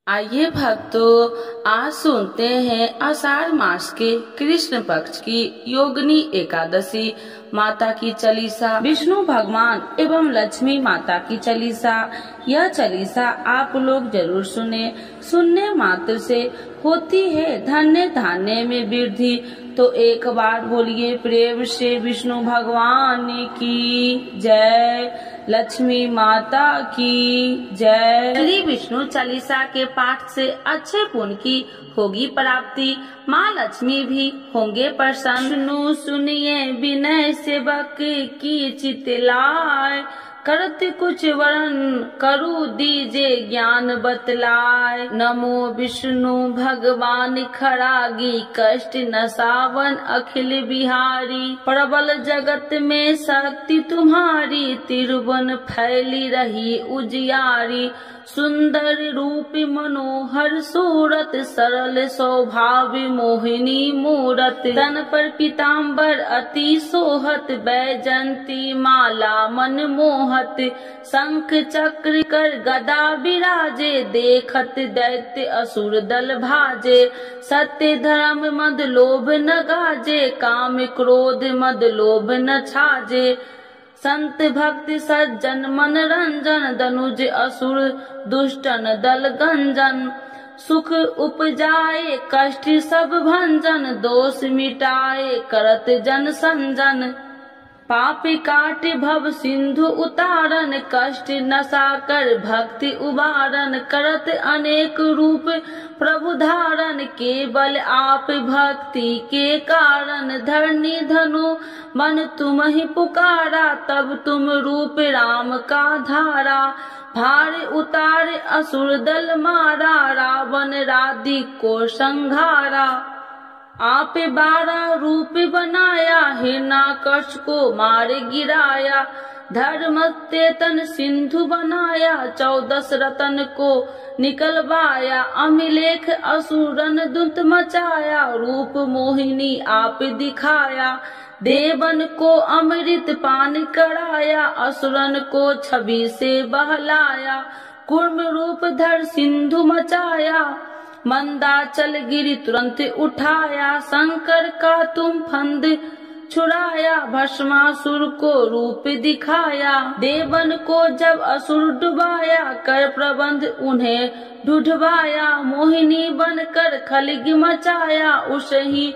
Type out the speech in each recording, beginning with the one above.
आइए भक्तों, आज सुनते हैं आषाढ़ मास के कृष्ण पक्ष की योगिनी एकादशी माता की चालीसा, विष्णु भगवान एवं लक्ष्मी माता की चालीसा। यह चालीसा आप लोग जरूर सुने। सुनने मात्र से होती है धन्य धान्य में वृद्धि। तो एक बार बोलिए प्रेम से विष्णु भगवान की जय, लक्ष्मी माता की जय। श्री विष्णु चालीसा के पाठ से अच्छे पुण्य की होगी प्राप्ति, माँ लक्ष्मी भी होंगे प्रसन्न। सुनिए विनय सेवक की चितलाय, करत कुछ वरण करु दीजे ज्ञान बतलाय। नमो विष्णु भगवान खरागी, कष्ट नसावन अखिल बिहारी। प्रबल जगत में शक्ति तुम्हारी, तिरुवन फैली रही उजियारी। सुंदर रूप मनोहर सूरत, सरल स्वभाव मोहिनी मूरत। तन पर पीताम्बर अति सोहत, बैजंती माला मन मोहत। शंख चक्र कर गदा विराजे, देखत दैत्य असुर दल भाजे। सत्य धर्म मद लोभ न गाजे, काम क्रोध मद लोभ न छाजे। संत भक्त सज्जन मन रंजन, दनुज असुर दुष्टन दल गंजन। सुख उपजाए कष्ट सब भंजन, दोष मिटाए करत जन संजन। पाप काट भव सिंधु उतारन, कष्ट नसा कर भक्ति उबारन। करत अनेक रूप प्रभु धारण, केवल आप भक्ति के कारण। धरनी धनु मन तुम ही पुकारा, तब तुम रूप राम का धारा। भार उतार असुर दल मारा, रावण राधि को संघारा। आप 12 रूप बनाया, हिरण्याकश को मार गिराया। धर्म तेतन सिंधु बनाया, 14 रतन को निकलवाया। अमिलेख असुरन दुत मचाया, रूप मोहिनी आप दिखाया। देवन को अमृत पान कराया, असुरन को छवि से बहलाया। कूर्म रूप धर सिंधु मचाया, मंदाचल गिरी तुरंत उठाया। शंकर का तुम फंद छुड़ाया, भस्मासुर को रूप दिखाया। देवन को जब असुर डुबाया, कर प्रबंध उन्हें ढूंढवाया। मोहिनी बनकर खलग मचाया, उसे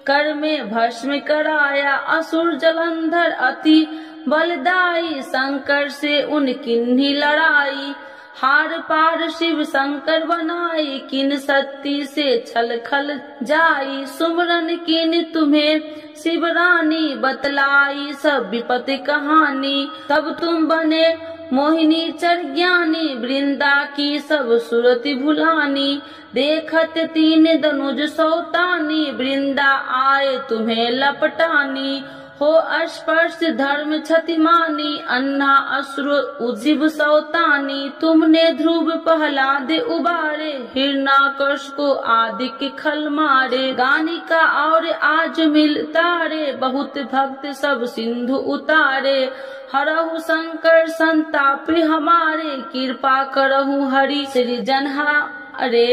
कर में भस्म कराया। असुर जलंधर अति बलदाई, शंकर से उनकी लड़ाई। हार पार शिव शंकर बनाई, किन शक्ति से छल खल जाई। सुमरन किन तुम्हें शिव रानी, बतलाई सब विपत्ति कहानी। तब तुम बने मोहिनी चर ज्ञानी, वृंदा की सब सुरति भुलानी। देखत 3 दनुज सौतानी, वृंदा आए तुम्हें लपटानी। हो स्पर्श धर्म क्षतिमानी, अन्ना असुर उज्जीव सौतानी। तुमने ध्रुव प्रहलाद उबारे, हिरण्याकश को आदि के खल मारे। गानिका और आज मिल तारे, बहुत भक्त सब सिंधु उतारे। हरहु शंकर संताप हमारे, कृपा करहु हरि सृजनहा अरे।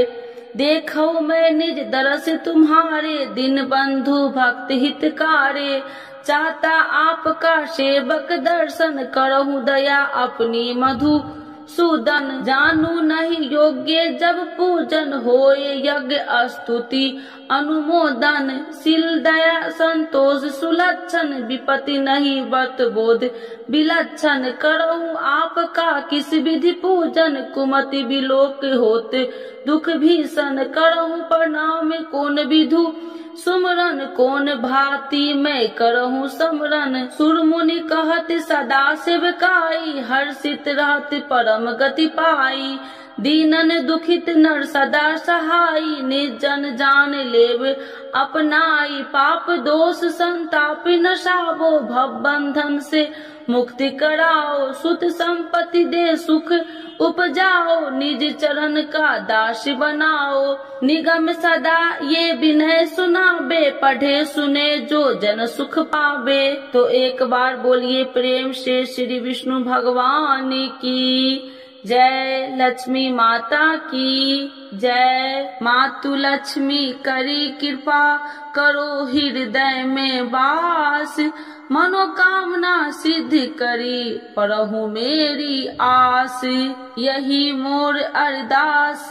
देखो मैं निज दरस तुम्हारे, दिन बंधु भक्त हितकारे। चाहता आपका सेवक दर्शन, करहु दया अपनी मधु सूदन। जानू नहीं योग्य जब पूजन, होए यज्ञ स्तुति अनुमोदन। शील दया संतोष सुलक्षण, विपत्ति नहीं व्रत बोध विलक्षण। करहु आपका किस विधि पूजन, कुमति विलोक होते दुख भीषण। करहु प्रणाम कौन विधु सुमरन, कौन भांति मैं करहूँ समरन। सुर मुनि कहत सदा सेवकाई, हर्षित रहत परम गति पाई। दीनन दुखित नर सदा सहाई, निर्जन जान लेव अपनाई। पाप दोष संताप नसावो, भव बंधन से मुक्ति कराओ। सुत संपत्ति दे सुख उपजाओ, निज चरण का दास बनाओ। निगम सदा ये विनय सुनाबे, पढ़े सुने जो जन सुख पावे। तो एक बार बोलिए प्रेम से श्री विष्णु भगवान की जय, लक्ष्मी माता की जय। मातु लक्ष्मी करी कृपा करो हृदय में वास, मनोकामना सिद्ध करी परहु मेरी आस। यही मोर अरदास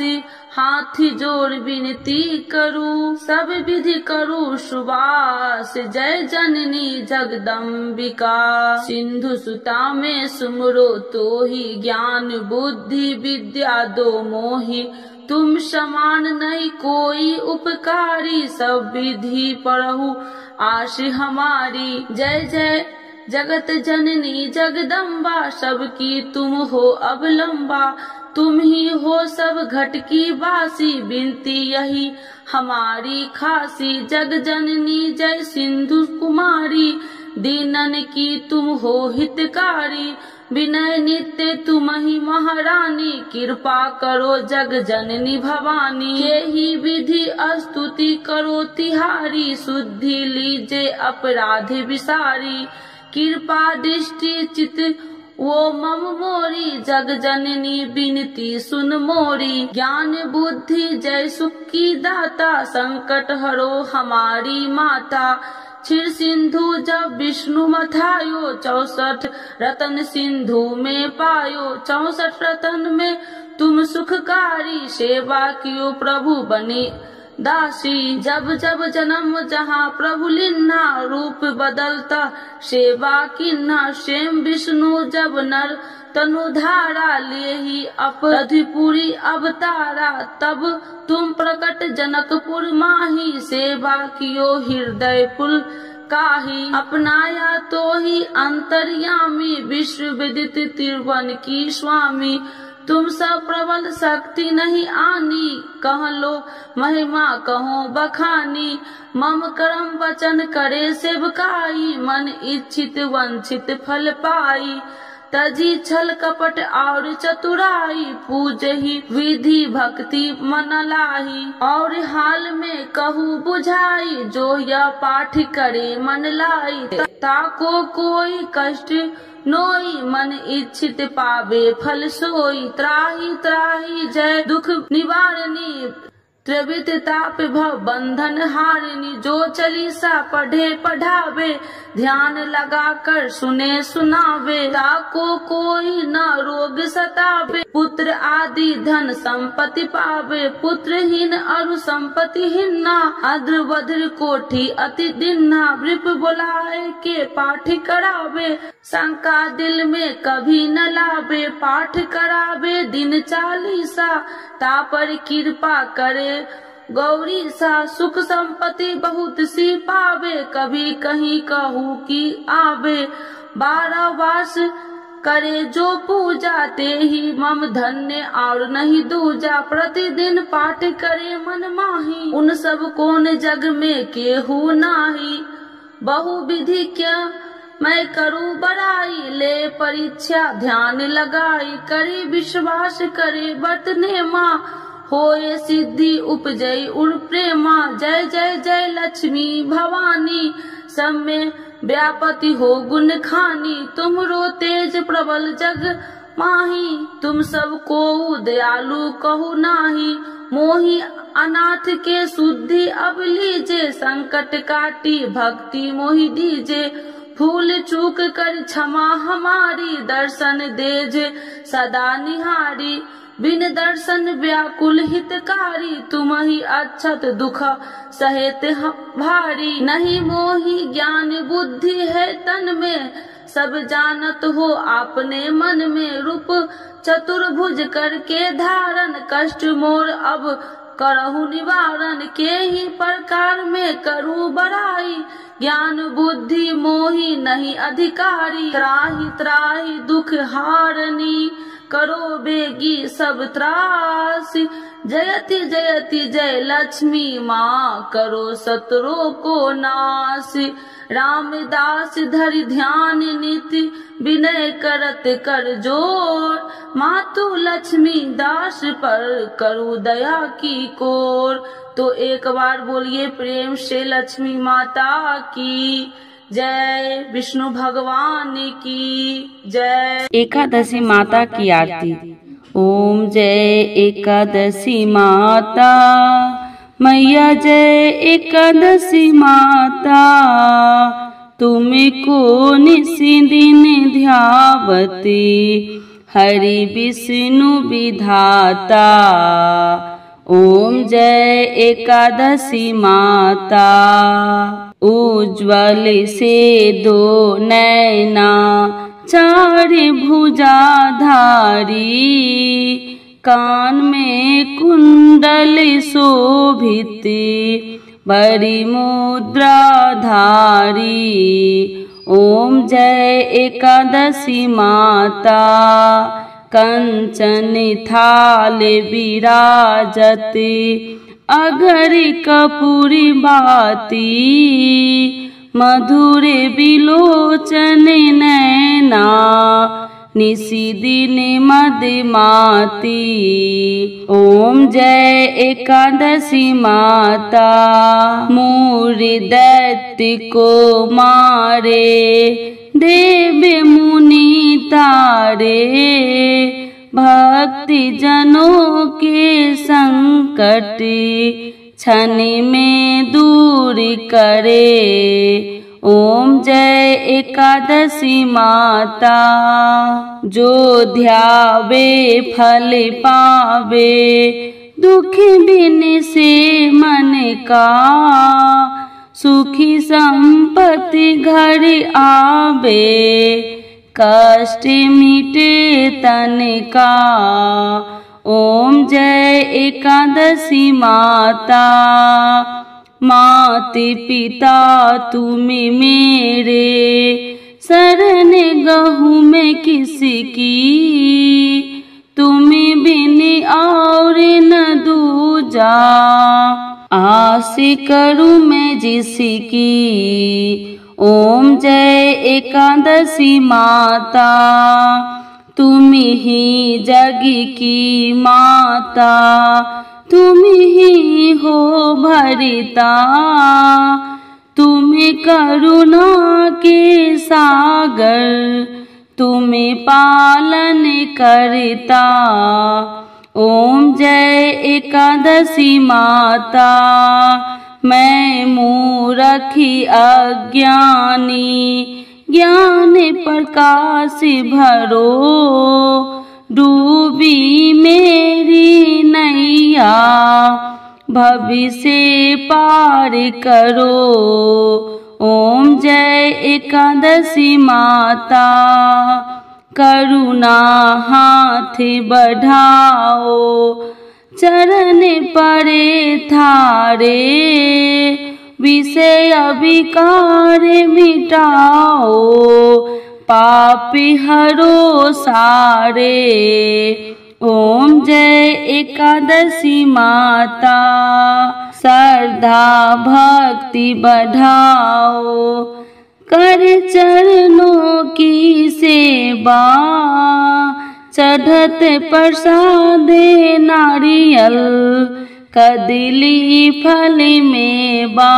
हाथ जोड़ विनती करूं, सब विधि करूं सुबास। जय जननी जगदम्बिका, सिंधु सुता में सुमरो तो ही, ज्ञान बुद्धि विद्या दो मोहि। तुम समान नहीं कोई उपकारी, सब विधि पढ़ू आश हमारी। जय जय जगत जननी जगदम्बा, सबकी तुम हो अवलंबा। तुम ही हो सब घट की वासी, विनती यही हमारी खासी। जग जननी जय सिंधु कुमारी, दीनन की तुम हो हितकारी। विनय नित्य तुम ही महारानी, कृपा करो जग जननी भवानी। यही विधि स्तुति करो तिहारी, शुद्धि लीजे अपराध विसारी। कृपा दृष्टि चित वो मम मोरी, जग जननी बिनती सुन मोरी। ज्ञान बुद्धि जय सुख की दाता, संकट हरो हमारी माता। क्षीर सिंधु जब विष्णु मथायो, 64 रतन सिंधु में पायो। 64 रतन में तुम सुखकारी, सेवा कियो प्रभु बने दासी। जब जब जन्म जहाँ प्रभु लिन्ना, रूप बदलता सेवा किन्ना। स्वयं विष्णु जब नर तनु धारा, ले ही अपराधिपुरी अवतारा। तब तुम प्रकट जनकपुर माही, सेवा कियो हृदय पुल काही। अपनाया तो ही अंतर्यामी, विश्व विदित त्रिभुवन की स्वामी। तुम सब प्रबल शक्ति नहीं आनी, कह लो महिमा कहो बखानी। मम कर्म वचन करे सेवकाई, मन इच्छित वंचित फल पाई। तजी छल कपट और चतुराई, पूजहि विधि भक्ति मन लाही। और हाल में कहूँ बुझाई, जो यह पाठ करे मन लाई। ताको कोई कष्ट नोई, मन इच्छित पावे फल सोई। त्राही त्राही जय दुख निवारणी, त्रिविध ताप भव बंधन हारिणी। जो चालीसा पढ़े पढ़ावे, ध्यान लगा कर सुने सुनावे। ताको कोई न रोग सतावे, पुत्र आदि धन संपत्ति पावे। पुत्रहीन अरु संपत्तिहीन, अद्र वज्र कोठी अति दिन्ना। वृप बुलाए के पाठ करावे, शंका दिल में कभी न लावे। पाठ करावे दिन चालीसा, तापर कृपा करे गौरी सा। सुख संपत्ति बहुत सी पावे, कभी कहीं कहूँ की आवे। 12 वास करे जो पूजा, ते ही मम धन्य और नहीं दूजा। प्रतिदिन पाठ करे मन माही, उन सब कौन जग में केहू नाही। बहु विधि क्या मैं करूँ बड़ाई, ले परीक्षा ध्यान लगाई। करी विश्वास करे बरतने माँ, होए सिद्धि उपजई उर प्रेमा। जय जय जय लक्ष्मी भवानी, सब में व्यापति हो गुण खानी। तुमरो तेज प्रबल जग माही, तुम सब को दयालु कहू नाही। मोहि अनाथ के शुद्धि अब लीजे, संकट काटी भक्ति मोहि दीजे। भूल चूक कर क्षमा हमारी, दर्शन देजे सदा निहारी। बिन दर्शन व्याकुल हितकारी, तुम ही अक्षत दुख सहेत भारी। नहीं मोहि ज्ञान बुद्धि है तन में, सब जानत हो आपने मन में। रूप चतुर्भुज करके धारण, कष्ट मोर अब करहु निवारण। के ही प्रकार में करूँ बड़ाई, ज्ञान बुद्धि मोहि नहीं अधिकारी। त्राहि त्राहि दुख हारनी, करो बेगी सब त्रास। जयति जयति जय लक्ष्मी माँ, करो शत्रुओं को नाश। रामदास धरि ध्यान नित, विनय करत कर जोर। मातु लक्ष्मी दास पर करू दया की कोर। तो एक बार बोलिए प्रेम से लक्ष्मी माता की जय, विष्णु भगवान की जय। एकादशी माता की आरती। ओम जय एकादशी माता, मैया जय एकादशी माता, तुमको निशिदिन ध्यावती, हरि विष्णु विधाता। ओम जय एकादशी माता, उज्ज्वल से दो नैना, चार भुजाधारी, कान में कुंडल शोभित, बड़ी मुद्राधारी। ओम जय एकादशी माता, कंचन थाल विराजत, अगर कपूरी बाती, मधुर विलोचन नैना, निशिदिन मदमाती। ओम जय एकादशी माता, मूर दैत्य को मारे, देव मुनि तारे, भक्ति जनों के संकट, क्षण में दूर करे। ओम जय एकादशी माता, जो ध्यावे फल पावे, दुख बिन से मन का, सुखी संपत्ति घर आवे, कष्ट मिटे तन का। ओम जय एकादशी माता, मात पिता तुम मेरे, शरण गहूँ मैं किसकी, तुम बिन और न दूजा, आस करूँ मैं जिसकी। ओम जय एकादशी माता, तुम ही जग की माता, तुम ही हो भरिता, तुम करुणा के सागर, तुम पालन करता। ओम जय एकादशी माता, मैं मूरखी अज्ञानी, ज्ञान प्रकाश भरो, डूबी मेरी नैया, भविष्य पार करो। ओम जय एकादशी माता, करुणा हाथ बढ़ाओ, चरण परे थारे, विषय विकार मिटाओ, पापी हरो सारे। ओम जय एकादशी माता, श्रद्धा भक्ति बढ़ाओ, कर चरणों की सेवा, चढ़त प्रसाद नारियल, कदली फल मेवा।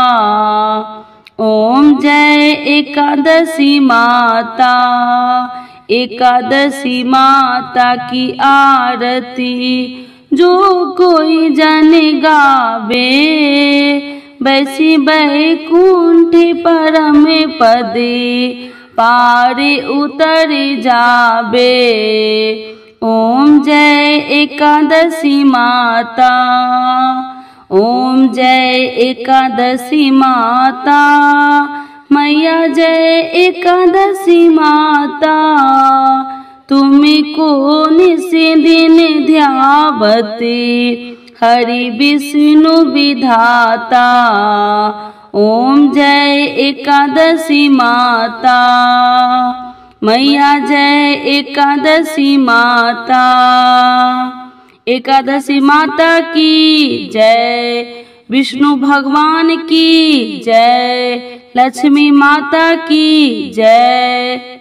ओम जय एकादशी माता, एकादशी माता की आरती, जो कोई जन गावे, बैसी बैकुंठ परम पद, पार उतर जाबे। ओम जय एकादशी माता, ओम जय एकादशी माता, मैया जय एकादशी माता, तुमको निशिदिन ध्यावती, हरि विष्णु विधाता। ओम जय एकादशी माता, मैया जय एकादशी माता। एकादशी माता की जय, विष्णु भगवान की जय, लक्ष्मी माता की जय।